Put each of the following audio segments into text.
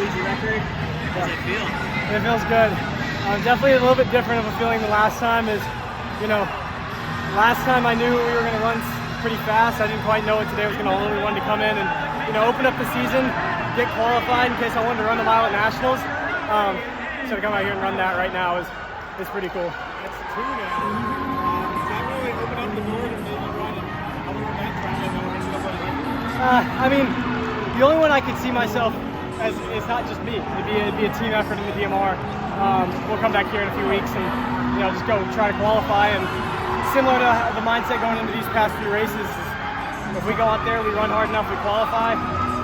collegiate record. How does it feel? It feels good. Definitely a little bit different of a feeling than last time. Last time I knew we were going to run pretty fast. I didn't quite know it today was going to only one to come in and open up the season, get qualified in case I wanted to run the mile at nationals. So to come out here and run that right now is pretty cool. That's 2 now. Does that really open up the door to maybe run another event, trying to know stuff like that? I mean, the only one I could see myself as is not just me. It'd be a team effort in the DMR. We'll come back here in a few weeks and just go try to qualify. And similar to the mindset going into these past few races, if we go out there, we run hard enough, we qualify.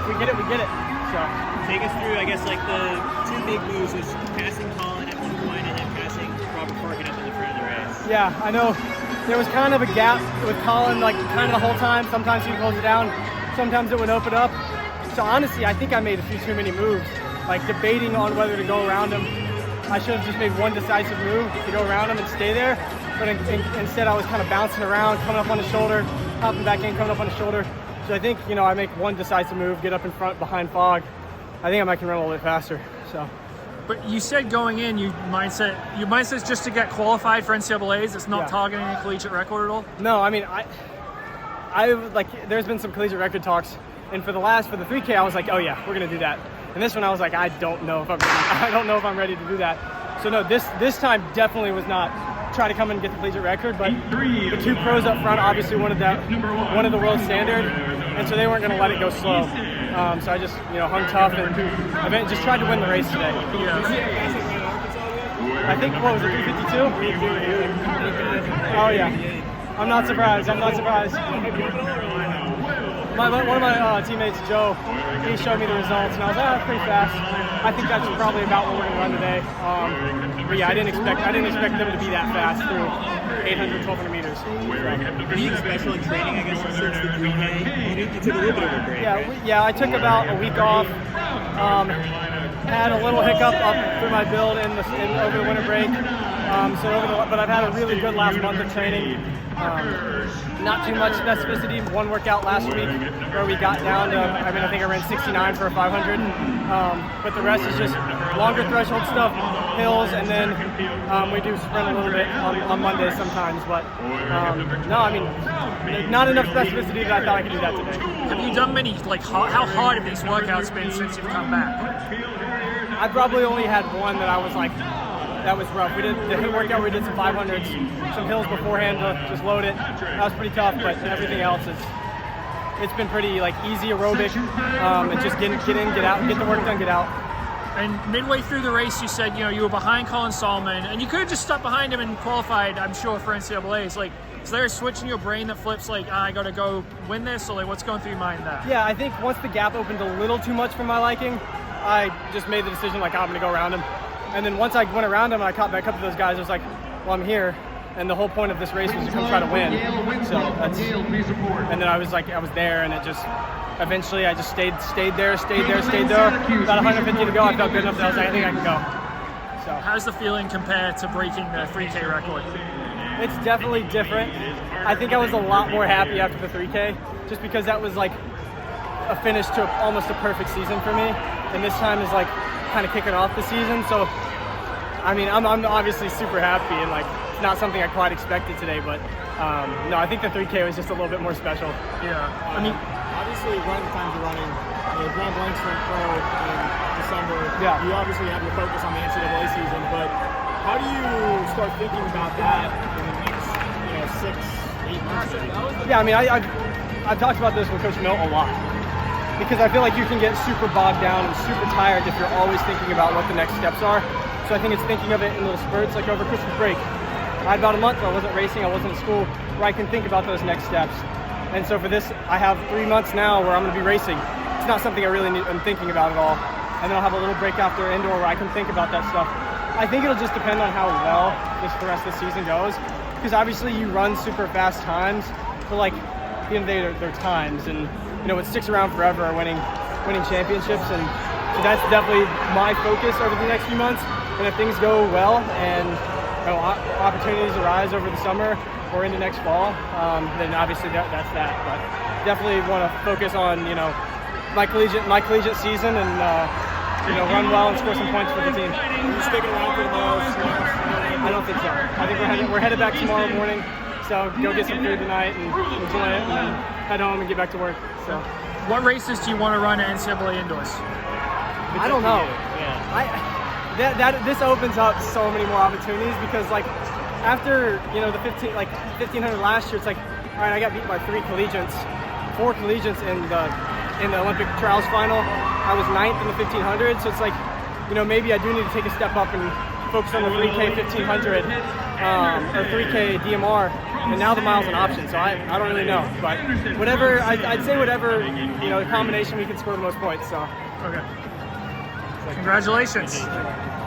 If we get it, we get it. So take us through, I guess, like the 2 big moves is passing Colin at one point and then passing Robert Parkin up in the front of the race. Yeah, I know there was kind of a gap with Colin, like kind of the whole time. Sometimes he'd close it down, sometimes it would open up. So honestly, I think I made a few too many moves, like debating on whether to go around him. I should have just made one decisive move to go around him and stay there. But instead I was kind of bouncing around, coming up on his shoulder, hopping back in, coming up on his shoulder. So I think, I make one decisive move, get up in front behind Fog. I think I can run a little bit faster. So. But you said going in, your mindset's just to get qualified for NCAAs. It's not targeting a collegiate record at all? No, I mean, I like, there's been some collegiate record talks. And for the 3K, I was like, oh yeah, we're going to do that. And this one, I was like, I don't know if I'm ready to do that. So no, this time definitely was not try to come and get the collegiate record, but the 2 pros up front obviously wanted the world standard, and so they weren't going to let it go slow. So I just hung tough and just tried to win the race today. I think, what was it, 352? Oh yeah, I'm not surprised. One of my teammates, Joe, he showed me the results, and I was like, that's pretty fast. I think that's probably about what we're going to run today. But yeah, I didn't expect them to be that fast through 800, 1200 meters. Anything special in training, I guess, since the 3K? You took a little bit of a break. Yeah, I took about a week off. Had a little hiccup up through my build over the winter break. But I've had a really good last month of training. Not too much specificity. One workout last week where we got down to, I think I ran 69 for a 500. But the rest is just longer threshold stuff, hills, and then we do sprint a little bit on Mondays sometimes. But not enough specificity that I thought I could do that today. Have you done many, how hard have these workouts been since you've come back? I probably only had one that I was like, that was rough. We did the hit workout, we did some 500s, some hills beforehand to just load it. That was pretty tough, but everything else it's been pretty easy aerobic. And just get in, get out, get the work done, get out. And midway through the race, you said you were behind Colin Solomon, and you could have just stuck behind him and qualified, I'm sure, for NCAAs. Is there a switch in your brain that flips I got to go win this, or what's going through your mind there? Yeah, I think once the gap opened a little too much for my liking, I just made the decision I'm going to go around him. And then once I went around him and I caught back up to those guys, I was like, well, I'm here. And the whole point of this race was to come try to win. So and then I was there, and it just, eventually I just stayed there. About 150 to go, I felt good enough that I was like, I think I can go. So how's the feeling compared to breaking the 3K record? It's definitely different. I think I was a lot more happy after the 3K, just because that was a finish to almost a perfect season for me. And this time is kind of kicking off the season. So, I'm obviously super happy, and it's not something I quite expected today, but no, I think the 3K was just a little bit more special. Yeah. Obviously, one of the times you're running, Grand Blanks went pro in December. Yeah. You obviously have your focus on the NCAA season, but how do you start thinking about that in the next, 6-8 months? Yeah, I've talked about this with Coach Milt a lot, because I feel like you can get super bogged down and super tired if you're always thinking about what the next steps are. So I think it's thinking of it in little spurts, like over Christmas break. I had about a month where I wasn't racing, I wasn't at school, where I can think about those next steps. And so for this, I have 3 months now where I'm going to be racing. It's not something I really am thinking about at all. And then I'll have a little break after indoor where I can think about that stuff. I think it'll just depend on how well the rest of the season goes, because obviously you run super fast times, but at the end of the day, they're times, and what sticks around forever are winning championships, and so that's definitely my focus over the next few months. And if things go well and opportunities arise over the summer or into next fall, then obviously that's that. But definitely want to focus on my collegiate season and run well and score some points for the team. Are you sticking around for tomorrow? I don't think so. I think we're headed back tomorrow morning. So go get some food tonight and enjoy it, and then head home and get back to work. So What races do you want to run at NCAA indoors? I don't know. Yeah. This opens up so many more opportunities because like after the 1500 last year, it's like, all right, I got beat by 4 collegiates in the Olympic trials final. I was 9th in the 1500, so it's like, maybe I do need to take a step up and focus on the 3K 1500 or 3K DMR, and now the mile's an option. So I don't really know, but whatever I'd say whatever combination we can score the most points. So Okay. Congratulations.